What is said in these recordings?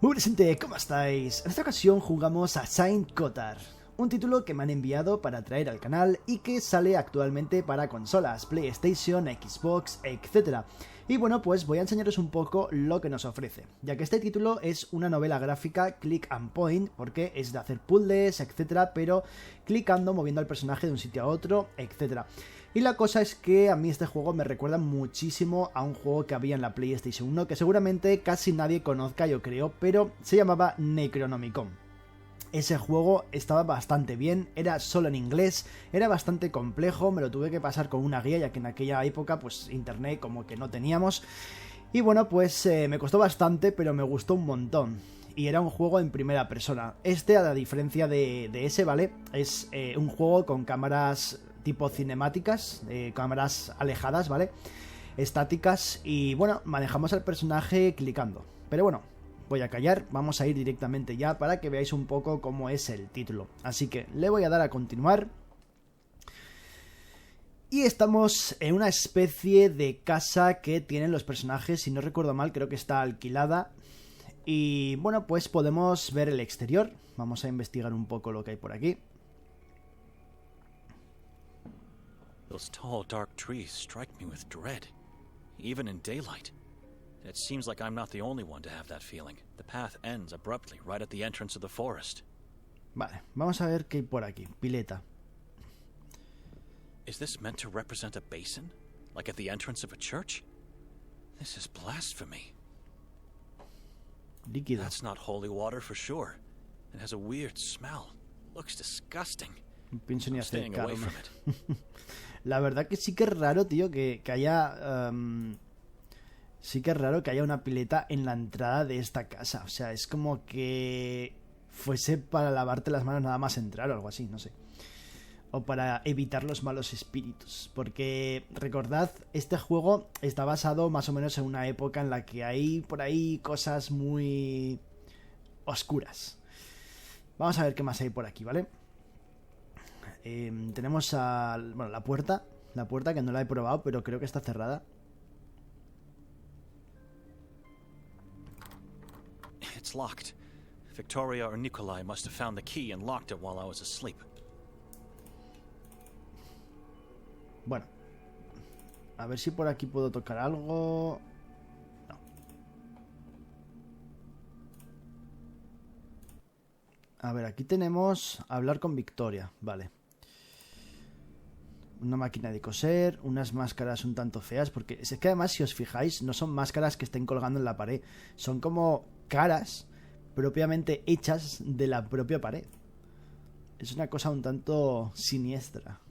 Muy buenas gente, ¿cómo estáis? En esta ocasión jugamos a Kotar, un título que me han enviado para traer al canal y que sale actualmente para consolas, PlayStation, Xbox, etc. Y bueno, pues voy a enseñaros un poco lo que nos ofrece, ya que este título es una novela gráfica click and point, porque es de hacer puzzles, etc., pero clicando, moviendo al personaje de un sitio a otro, etc. Y la cosa es que a mí este juego me recuerda muchísimo a un juego que había en la PlayStation 1 que seguramente casi nadie conozca, yo creo, pero se llamaba Necronomicon. Ese juego estaba bastante bien, era solo en inglés, era bastante complejo, me lo tuve que pasar con una guía ya que en aquella época pues internet como que no teníamos. Y bueno, pues me costó bastante, pero me gustó un montón. Y era un juego en primera persona. Este, a la diferencia de ese, ¿vale? Es un juego con cámaras tipo cinemáticas, cámaras alejadas, ¿vale? Estáticas y bueno, manejamos al personaje clicando. Pero bueno, voy a callar, vamos a ir directamente ya para que veáis un poco cómo es el título. Así que le voy a dar a continuar. Y estamos en una especie de casa que tienen los personajes, si no recuerdo mal, creo que está alquilada. Y bueno, pues podemos ver el exterior. Vamos a investigar un poco lo que hay por aquí. Those tall, dark trees strike me with dread, even in daylight. It seems like I'm not the only one to have that feeling. The path ends abruptly right at the entrance of the forest. Vale, vamos a ver qué hay por aquí. Pileta. Is this meant to represent a basin? Like at the entrance of a church? This is blasphemy. Líquido. That's not holy water for sure. It has a weird smell. Looks disgusting. No pienso ni I'm staying away acercarme. from it. La verdad que sí que es raro, tío, que haya... sí que es raro que haya una pileta en la entrada de esta casa. O sea, es como que fuese para lavarte las manos nada más entrar o algo así, no sé. O para evitar los malos espíritus. Porque, recordad, este juego está basado más o menos en una época en la que hay por ahí cosas muy oscuras. Vamos a ver qué más hay por aquí, ¿vale? Tenemos bueno, la puerta que no la he probado, pero creo que está cerrada. It's locked. Victoria or Nikolai must have found the key and locked it while I was asleep. Bueno, a ver si por aquí puedo tocar algo. No. A ver, aquí tenemos hablar con Victoria, vale. Una máquina de coser, unas máscaras un tanto feas, porque es que además, si os fijáis, no son máscaras que estén colgando en la pared, son como caras propiamente hechas de la propia pared. Es una cosa un tanto siniestra.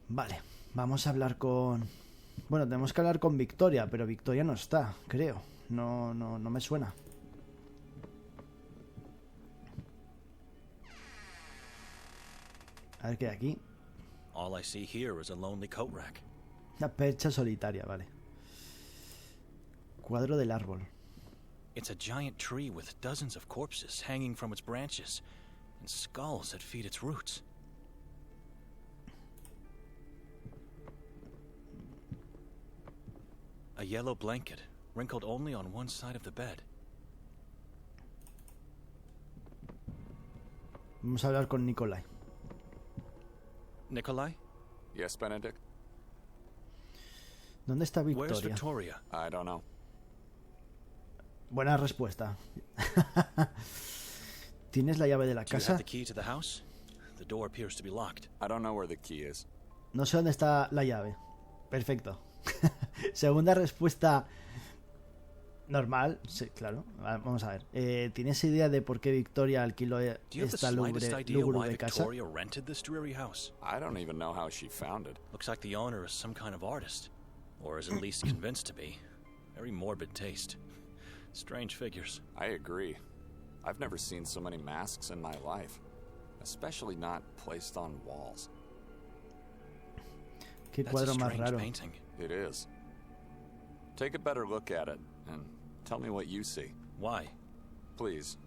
Vale, vamos a hablar con... Bueno, tenemos que hablar con Victoria, pero Victoria no está, creo. No me suena. A ver qué hay aquí. All I see here is a lonely coat rack. Una percha solitaria, vale. Cuadro del árbol. It's a giant tree with dozens of corpses hanging from its branches and skulls that feed its roots. A yellow blanket, wrinkled only on one side of the bed. Vamos a hablar con Nikolai. Nikolai? Yes, Benedict? ¿Dónde está Where's Victoria? Victoria? I don't know. Buena respuesta. ¿Tienes la llave de la Do you have casa? the key to the house? The door appears to be locked. I don't know where the key is. No sé dónde está la llave. Perfecto. Segunda respuesta normal. Sí, claro. Vamos a ver. ¿Tienes idea de por qué Victoria alquiló Do you have the esta slightest idea why lúgubre casa? Victoria rented this dreary house? I don't even know how she found it. Looks like the owner is some kind of artist, or is at least convinced to be. Very morbid taste. Strange figures. I agree. I've never seen so many masks in my life, especially not placed on walls. Qué That's a cuadro más strange raro. painting. It is. Take a better look at it and tell me what you see. Why? Please,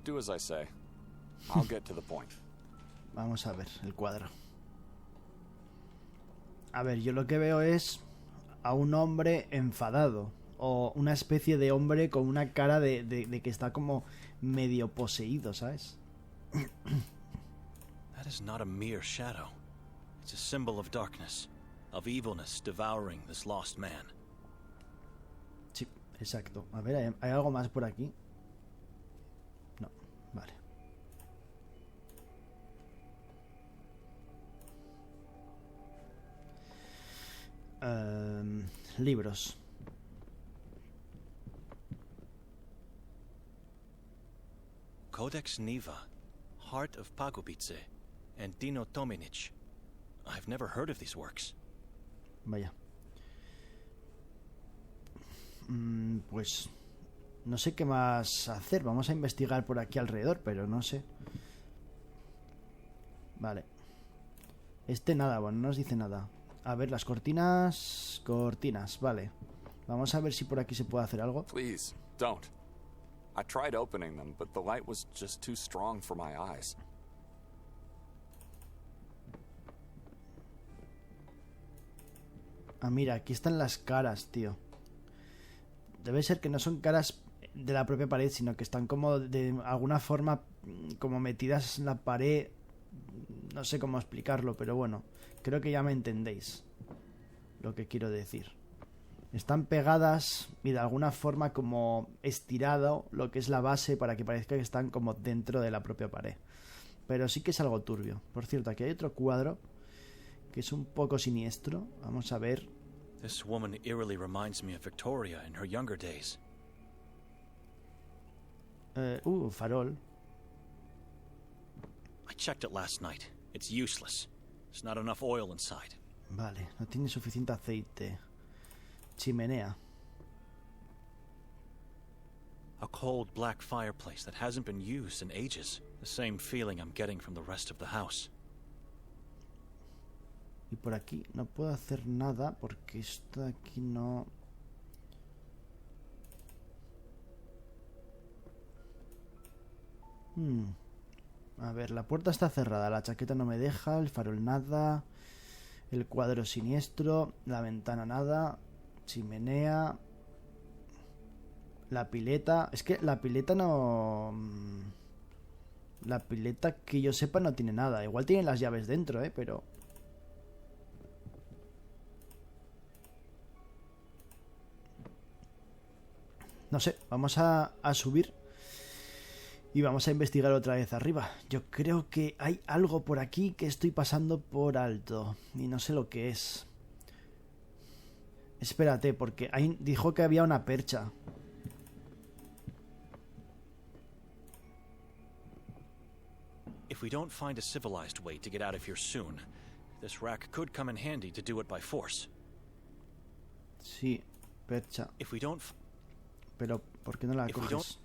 do as I say. I'll get to the point. Vamos a ver el cuadro. A ver, yo lo que veo es a un hombre enfadado. O una especie de hombre con una cara de que está como medio poseído, ¿sabes? That is not a mere shadow. It's a symbol of darkness, of evilness devouring this lost man. Sí, exacto. A ver, ¿hay algo más por aquí? No, vale. Libros. Codex Niva, Heart of Pagubitze, and Dino Tominich. I've never heard of these works. Vaya. Pues no sé qué más hacer. Vamos a investigar por aquí alrededor, pero no sé. Vale. Este nada, bueno, no nos dice nada. A ver, las cortinas... Cortinas, vale. Vamos a ver si por aquí se puede hacer algo. Please, don't. I tried opening them, but the light was just too strong for my eyes. Ah, mira, aquí están las caras, tío. Debe ser que no son caras de la propia pared, sino que están como de alguna forma como metidas en la pared. No sé cómo explicarlo, pero bueno, creo que ya me entendéis lo que quiero decir. Están pegadas y de alguna forma como estirado lo que es la base para que parezca que están como dentro de la propia pared. Pero sí que es algo turbio. Por cierto, aquí hay otro cuadro que es un poco siniestro. Vamos a ver. This woman eerily reminds me of Victoria in her younger days. Farol. I checked it last night. It's useless. There's not enough oil inside. Vale, no tiene suficiente aceite. Chimenea. A cold black fireplace that hasn't been used in ages. The same feeling I'm getting from the rest of the house. Y por aquí no puedo hacer nada porque esto aquí no... A ver, la puerta está cerrada, la chaqueta no me deja, el farol nada, el cuadro siniestro, la ventana nada, chimenea, la pileta... Es que la pileta no... La pileta que yo sepa no tiene nada. Igual tiene las llaves dentro, pero... No sé, vamos a subir y vamos a investigar otra vez arriba. Yo creo que hay algo por aquí que estoy pasando por alto y no sé lo que es. Espérate, porque ahí dijo que había una percha. If we don't find a civilized way to get out of here soon, this rack could come in handy to do it by force. Sí, percha. If we don't... Pero, ¿por qué no la coges?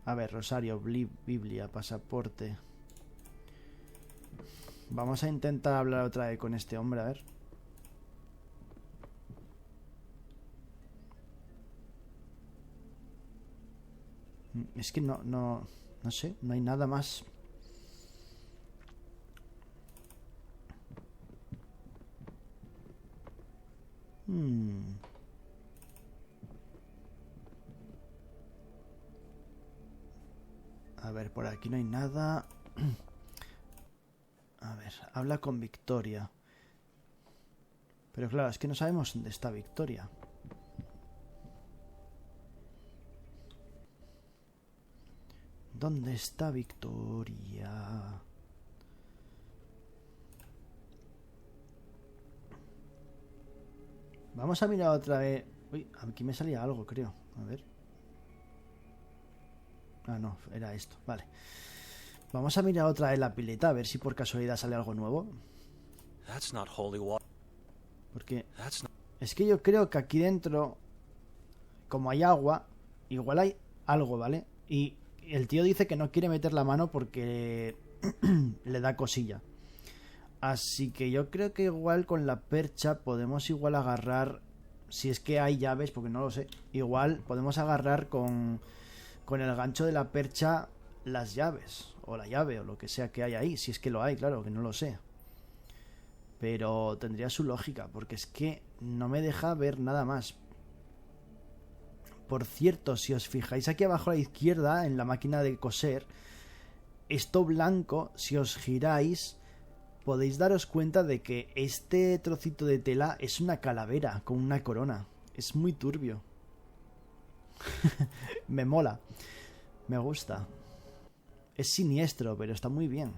A ver, rosario, biblia, pasaporte. Vamos a intentar hablar otra vez con este hombre, a ver. Es que no sé, no hay nada más. A ver, por aquí no hay nada. A ver, habla con Victoria. Pero claro, es que no sabemos dónde está Victoria. ¿Dónde está Victoria? Vamos a mirar otra vez. Uy, aquí me salía algo, creo. A ver. Ah, no, era esto, vale. Vamos a mirar otra vez la pileta, a ver si por casualidad sale algo nuevo. That's not holy water. Porque es que yo creo que aquí dentro, como hay agua, igual hay algo, ¿vale? Y el tío dice que no quiere meter la mano porque le da cosilla. Así que yo creo que igual con la percha podemos igual agarrar, si es que hay llaves, porque no lo sé, igual podemos agarrar con el gancho de la percha las llaves, o la llave, o lo que sea que hay ahí, si es que lo hay, claro, que no lo sé. Pero tendría su lógica, porque es que no me deja ver nada más. Por cierto, si os fijáis aquí abajo a la izquierda, en la máquina de coser, esto blanco, si os giráis, podéis daros cuenta de que este trocito de tela es una calavera con una corona. Es muy turbio. Me mola. Me gusta. Es siniestro, pero está muy bien.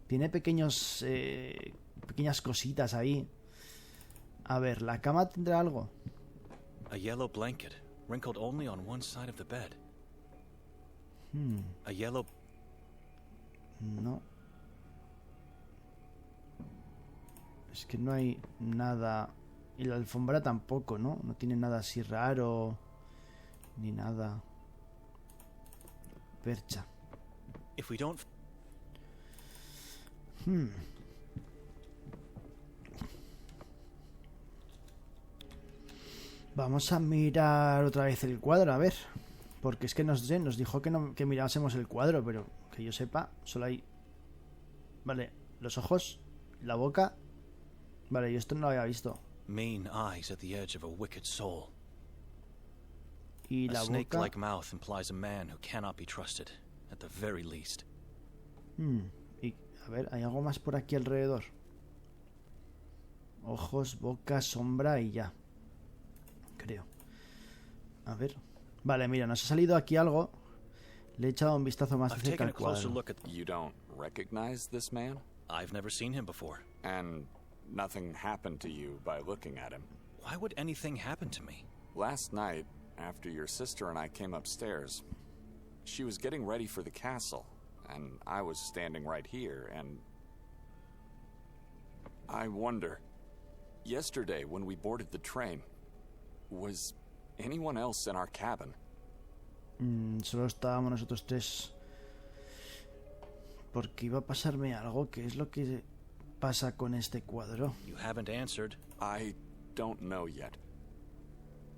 Tiene pequeñas cositas ahí. A ver, ¿la cama tendrá algo? A yellow blanket, wrinkled only on one side of the bed. A yellow... No. Es que no hay nada. Y la alfombra tampoco, ¿no? No tiene nada así raro. Ni nada. Percha. If we don't... Vamos a mirar otra vez el cuadro, a ver. Porque es que nos dijo que mirásemos el cuadro, pero que yo sepa, solo hay... Vale, los ojos, la boca... Vale, yo esto no lo había visto. Mean eyes at the edge of a wicked soul. Y A la boca... snake-like mouth implies a man who cannot be trusted, at the very least. Y, a ver, ¿hay algo más por aquí alrededor? Ojos, boca, sombra y ya. Creo. A ver. Vale, mira, nos ha salido aquí algo. Le he echado un vistazo más de I've cerca taken a al closer cuadro. look at... You don't recognize this man? I've never seen him before. And nothing happened to you by looking at him? Why would anything happen to me? Last night, after your sister and I came upstairs, she was getting ready for the castle, and I was standing right here, and... I wonder, yesterday when we boarded the train, was anyone else in our cabin? Solo estábamos nosotros tres. Porque iba a pasarme algo. ¿Qué es lo que pasa con este cuadro? You haven't answered. I don't know yet.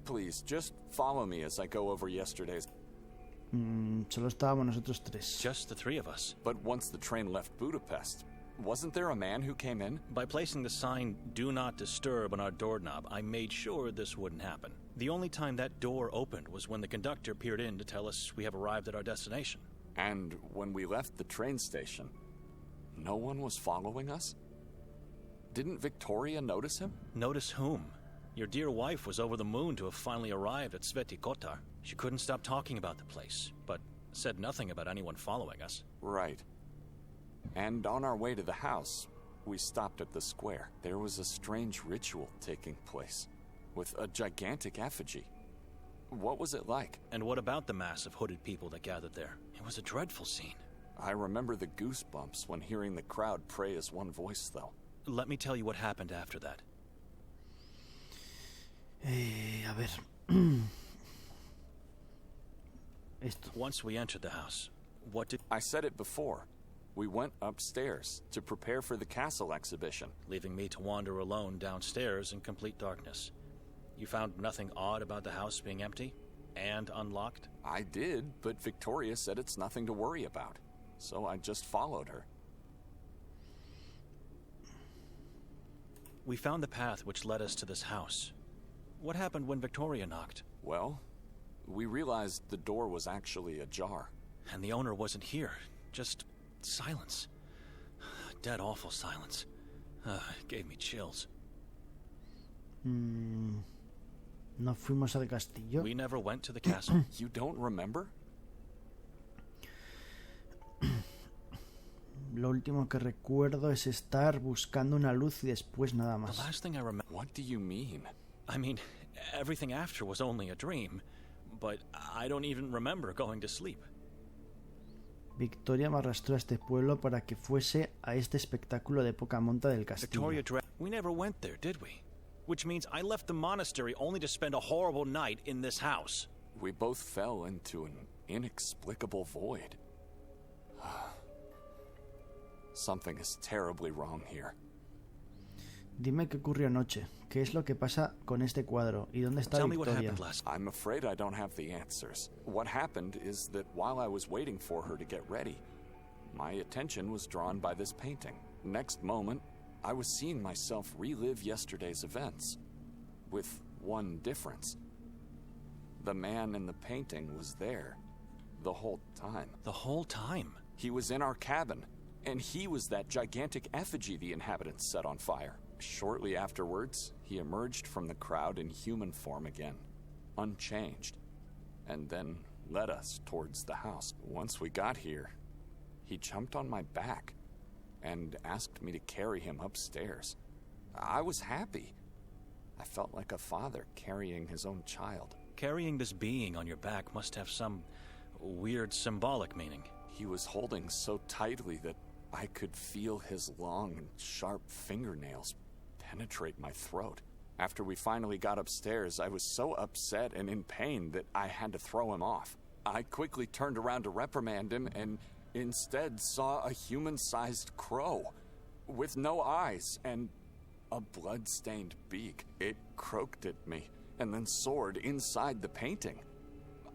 Please, just follow me as I go over yesterday's... Solo estábamos nosotros tres. Just the three of us. But once the train left Budapest, wasn't there a man who came in? By placing the sign, "Do Not Disturb" on our doorknob, I made sure this wouldn't happen. The only time that door opened was when the conductor peered in to tell us we have arrived at our destination. And when we left the train station, no one was following us? Didn't Victoria notice him? Notice whom? Your dear wife was over the moon to have finally arrived at Sveti Kotar. She couldn't stop talking about the place, but said nothing about anyone following us. Right. And on our way to the house, we stopped at the square. There was a strange ritual taking place, with a gigantic effigy. What was it like? And what about the mass of hooded people that gathered there? It was a dreadful scene. I remember the goosebumps when hearing the crowd pray as one voice, though. Let me tell you what happened after that. A ver. Esto. Once we entered the house, what did... I said it before. We went upstairs to prepare for the castle exhibition. Leaving me to wander alone downstairs in complete darkness. You found nothing odd about the house being empty and unlocked? I did, but Victoria said it's nothing to worry about. So I just followed her. We found the path which led us to this house. What happened when Victoria knocked? Well, we realized the door was actually ajar. And the owner wasn't here. Just silence. Dead awful silence. It gave me chills. No fuimos al castillo. We never went to the castle. You don't remember? Lo último que recuerdo es estar buscando una luz y después nada The más. last thing I remember... What do you mean? I mean, everything after was only a dream. But I don't even remember going to sleep. Victoria me arrastró a este pueblo para que fuese a este espectáculo de poca monta del castillo. We never went there, did we? Which means I left the monastery only to spend a horrible night in this house. We both fell into an inexplicable void. Something is terribly wrong here. Dime qué ocurrió anoche. ¿Qué es lo que pasa con este cuadro? ¿Y dónde está Tell me what Victoria? happened last... I'm afraid I don't have the answers. What happened is that while I was waiting for her to get ready, my attention was drawn by this painting. Next moment, I was seeing myself relive yesterday's events, with one difference. The man in the painting was there the whole time. The whole time? He was in our cabin, and he was that gigantic effigy the inhabitants set on fire. Shortly afterwards, he emerged from the crowd in human form again, unchanged, and then led us towards the house. Once we got here, he jumped on my back and asked me to carry him upstairs. I was happy. I felt like a father carrying his own child. Carrying this being on your back must have some weird symbolic meaning. He was holding so tightly that I could feel his long and sharp fingernails penetrate my throat. After we finally got upstairs, I was so upset and in pain that I had to throw him off. I quickly turned around to reprimand him and instead saw a human-sized crow with no eyes and a blood-stained beak. It croaked at me and then soared inside the painting.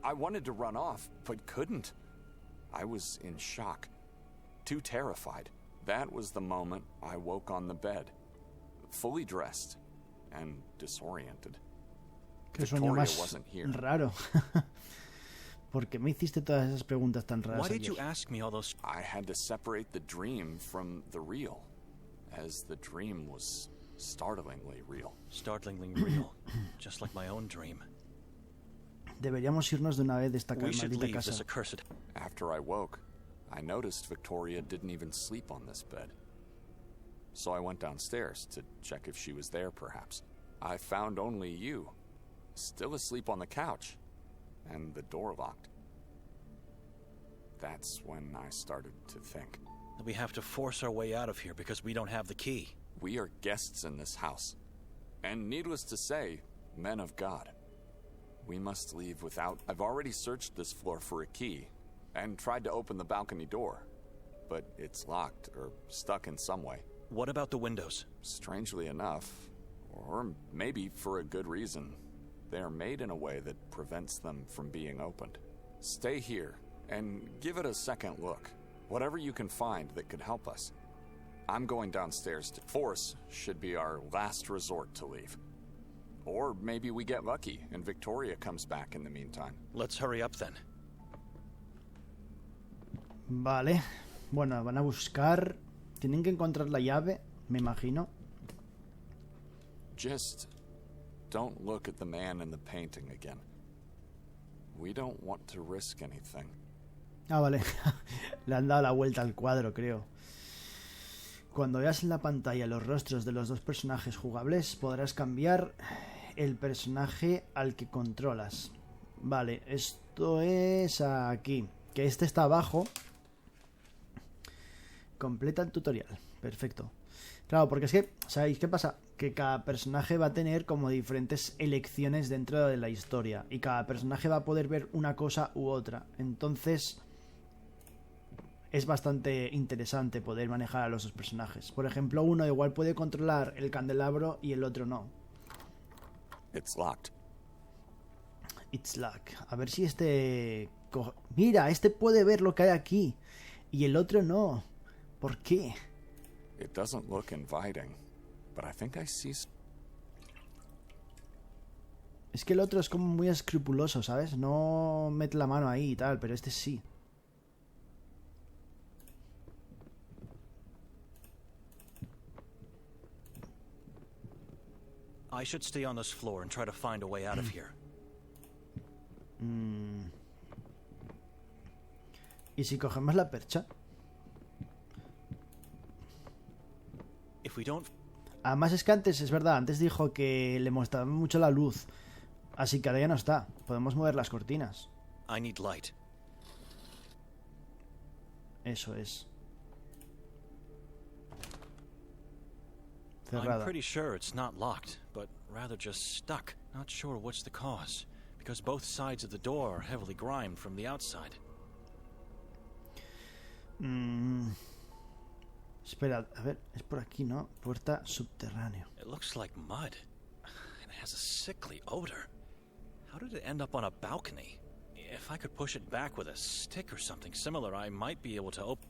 I wanted to run off, but couldn't. I was in shock, too terrified. That was the moment I woke on the bed, fully dressed and disoriented. Qué sueño más raro. ¿Por qué me hiciste todas esas preguntas tan raras? Why did you ask me all those? I had to separate the dream from the real, as the dream was startlingly real. Startlingly real, just like my own dream. Deberíamos irnos de una vez de esta We should maldita leave casa. this accursed. After I woke, I noticed Victoria didn't even sleep on this bed. So I went downstairs to check if she was there, perhaps. I found only you, still asleep on the couch, and the door locked. That's when I started to think. We have to force our way out of here because we don't have the key. We are guests in this house, and needless to say, men of God. We must leave without... I've already searched this floor for a key, and tried to open the balcony door, but it's locked or stuck in some way. What about the windows? Strangely enough, or maybe for a good reason, they are made in a way that prevents them from being opened. Stay here, and give it a second look. Whatever you can find that could help us. I'm going downstairs. Force should be our last resort to leave. Or maybe we get lucky and Victoria comes back in the meantime. Let's hurry up then. Vale. Bueno, van a buscar... Tienen que encontrar la llave, me imagino. Just don't look at the man in the painting again. We don't want to risk anything. Ah, vale. Le han dado la vuelta al cuadro, creo. Cuando veas en la pantalla los rostros de los dos personajes jugables, podrás cambiar el personaje al que controlas. Vale, esto es aquí. Que este está abajo. Completa el tutorial. Perfecto. Claro, porque es que, ¿sabéis qué pasa? Que cada personaje va a tener como diferentes elecciones dentro de la historia. Y cada personaje va a poder ver una cosa u otra. Entonces... es bastante interesante poder manejar a los dos personajes. Por ejemplo, uno igual puede controlar el candelabro y el otro no. It's locked. It's locked. A ver si este... Mira, este puede ver lo que hay aquí. Y el otro no. ¿Por qué? It doesn't look inviting, but I think I see... Es que el otro es como muy escrupuloso, ¿sabes? No mete la mano ahí y tal, pero este sí. I should stay on this floor and try to find a way out of here. ¿Y si cogemos la percha? If we don't... Además es que antes, es verdad, antes dijo que le mostraba mucho la luz. Así que ahora ya no está. Podemos mover las cortinas. I need light. Eso es. I'm Cerrada. pretty sure it's not locked, but rather just stuck. Not sure what's the cause, because both sides of the door are heavily grimed from the outside. Espera, a ver, es por aquí, ¿no? Puerta subterránea. It looks like mud, and it has a sickly odor. How did it end up on a balcony? If I could push it back with a stick or something similar, I might be able to open...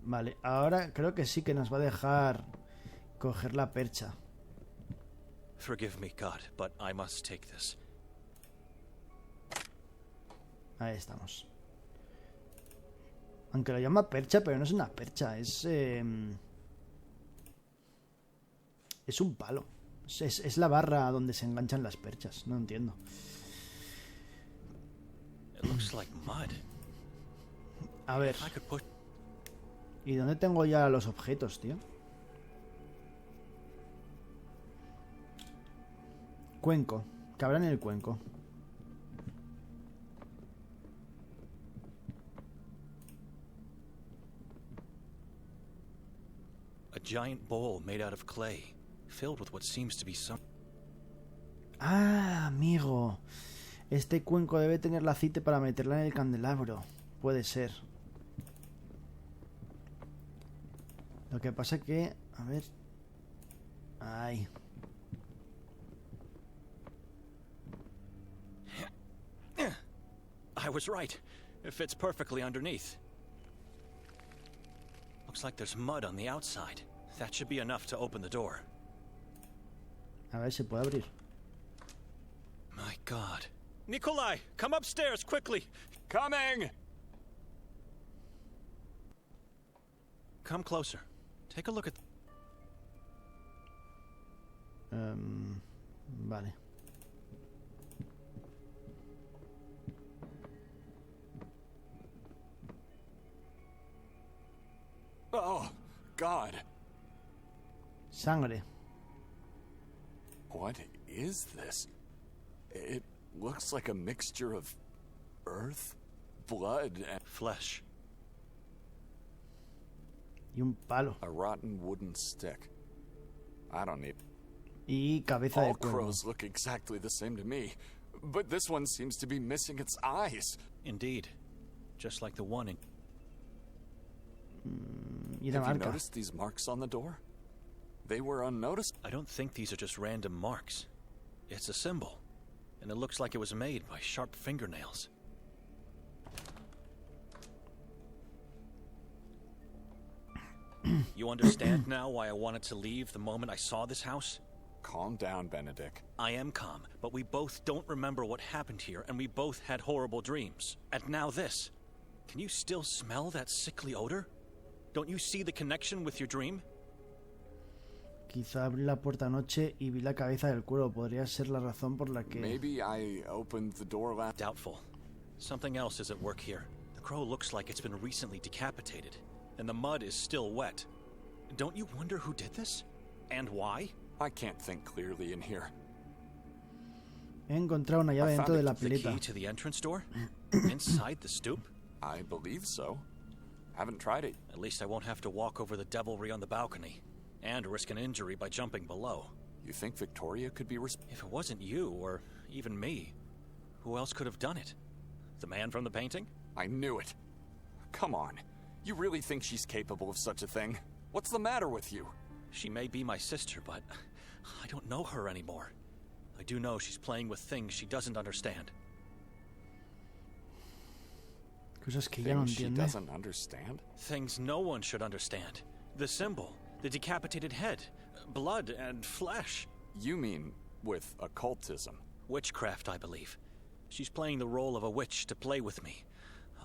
Vale, ahora creo que sí que nos va a dejar coger la percha. Forgive me, God, but I must take this. Ahí estamos. Aunque lo llama percha, pero no es una percha, es un palo. Es la barra donde se enganchan las perchas, no entiendo. It looks like mud. A ver. I could put... ¿Y dónde tengo ya los objetos, tío? Cuenco. Cabrá en el cuenco. A giant bowl made out of clay, filled with what seems to be some... Ah, amigo. Este cuenco debe tener la aceite para meterla en el candelabro. Puede ser. Lo que pasa que... A ver... Ay. I was right. It fits perfectly underneath. Looks like there's mud on the outside. That should be enough to open the door. A ver, se puede abrir. My God. Nikolai, come upstairs quickly. Coming! Come closer. Take a look at... Vale. Oh, God. Sangre. What is this? It looks like a mixture of earth, blood, and Flesh. Y un palo. a rotten wooden stick. I don't need... Y cabeza All de cuervo. crows look exactly the same to me, but this one seems to be missing its eyes. Indeed. Just like the one in... Y la Have you marca. noticed these marks on the door? They were unnoticed. I don't think these are just random marks. It's a symbol. And it looks like it was made by sharp fingernails. You understand now why I wanted to leave the moment I saw this house? Calm down, Benedict. I am calm, but we both don't remember what happened here, and we both had horrible dreams. And now this. Can you still smell that sickly odor? Don't you see the connection with your dream? Quizá abrí la puerta anoche y vi la cabeza del cuervo. Podría ser la razón por la que... Maybe I opened the door last... Doubtful. Something else is at work here. The crow looks like it's been recently decapitated, and the mud is still wet. Don't you wonder who did this? And why? I can't think clearly in here. He encontrado una llave dentro de la The pileta. key to the entrance door? Inside the stoop? I believe so. Haven't tried it. At least I won't have to walk over the devilry on the balcony, and risk an injury by jumping below. You think Victoria could be If it wasn't you, or even me, who else could have done it? The man from the painting? I knew it. Come on. You really think she's capable of such a thing? What's the matter with you? She may be my sister, but I don't know her anymore. I do know she's playing with things she doesn't understand. Cosas que ya no Things she entiende. doesn't understand? Things no one should understand. The symbol, the decapitated head, blood and flesh. You mean with occultism? Witchcraft, I believe. She's playing the role of a witch to play with me,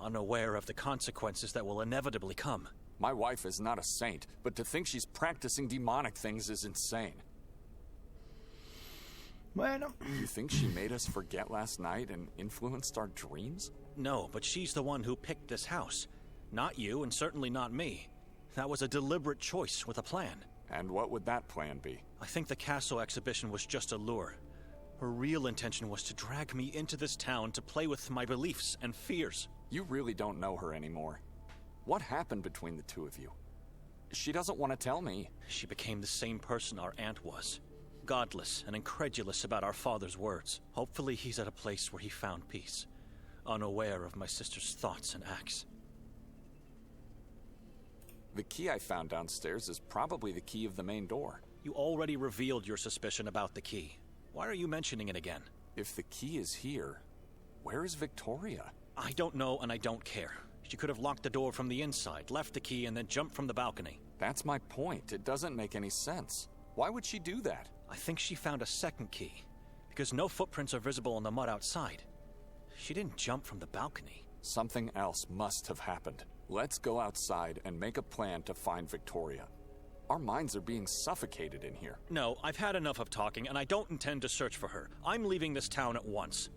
unaware of the consequences that will inevitably come. My wife is not a saint, but to think she's practicing demonic things is insane. Bueno, You think she made us forget last night and influenced our dreams? No, but she's the one who picked this house. Not you, and certainly not me. That was a deliberate choice with a plan. And what would that plan be? I think the castle exhibition was just a lure. Her real intention was to drag me into this town to play with my beliefs and fears. You really don't know her anymore. What happened between the two of you? She doesn't want to tell me. She became the same person our aunt was. Godless and incredulous about our father's words. Hopefully he's at a place where he found peace, unaware of my sister's thoughts and acts. The key I found downstairs is probably the key of the main door. You already revealed your suspicion about the key. Why are you mentioning it again? If the key is here, where is Victoria? I don't know and I don't care. She could have locked the door from the inside, left the key, and then jumped from the balcony. That's my point. It doesn't make any sense. Why would she do that? I think she found a second key, because no footprints are visible on the mud outside. She She didn't jump from the balcony. Something else must have happened. Let's go outside and make a plan to find Victoria. Our minds are being suffocated in here. No, I've had enough of talking, and I don't intend to search for her. I'm leaving this town at once.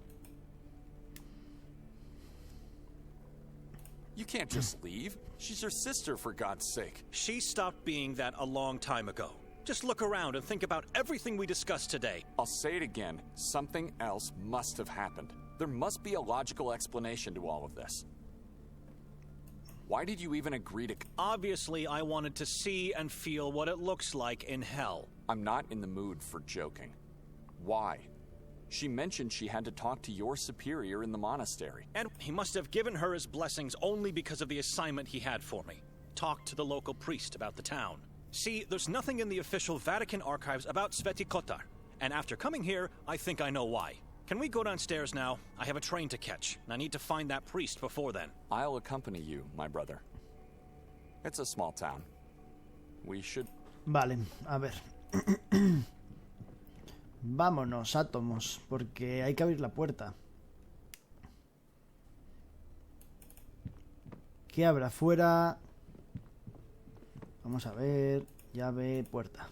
You can't just leave. She's your sister, for God's sake. She stopped being that a long time ago. Just look around and think about everything we discussed today. I'll say it again. Something else must have happened. There must be a logical explanation to all of this. Why did you even agree to... Obviously, I wanted to see and feel what it looks like in hell. I'm not in the mood for joking. Why? She mentioned she had to talk to your superior in the monastery. And he must have given her his blessings only because of the assignment he had for me. Talk to the local priest about the town. See, there's nothing in the official Vatican archives about Sveti Kotar. And after coming here, I think I know why. Can we go downstairs now? I have a train to catch, and I need to find that priest before then. I'll accompany you, my brother. It's a small town. We should... Vale, a ver. Vámonos, átomos, porque hay que abrir la puerta. ¿Qué habrá afuera? Vamos a ver. Llave, puerta.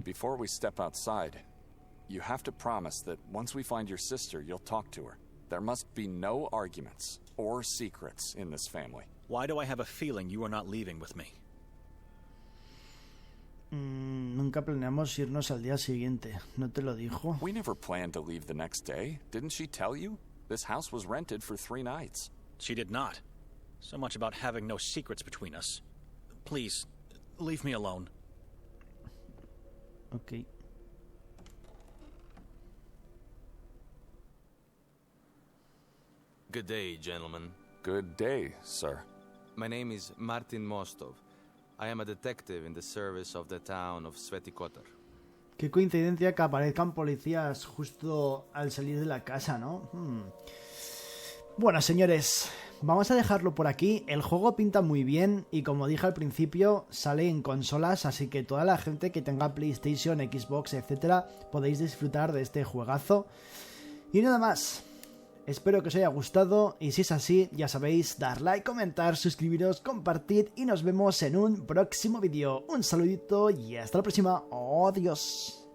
Before we step outside, you have to promise that once we find your sister, you'll talk to her. There must be no arguments or secrets in this family. Why do I have a feeling you are not leaving with me? Nunca planeamos irnos al día siguiente. ¿No te lo dijo? We never planned to leave the next day. Didn't she tell you? This house was rented for 3 nights. She did not. So much about having no secrets between us. Please, leave me alone. Okay. Good day, gentlemen. Good day, sir. My name is Martin Mostov. I am a detective in the service of the town of Sveti Kotar. Qué coincidencia que aparezcan policías justo al salir de la casa, ¿no? Bueno, señores, vamos a dejarlo por aquí. El juego pinta muy bien y, como dije al principio, sale en consolas, así que toda la gente que tenga PlayStation, Xbox, etcétera, podéis disfrutar de este juegazo. Y nada más. Espero que os haya gustado y si es así, ya sabéis, dar like, comentar, suscribiros, compartid y nos vemos en un próximo vídeo. Un saludito y hasta la próxima. Adiós.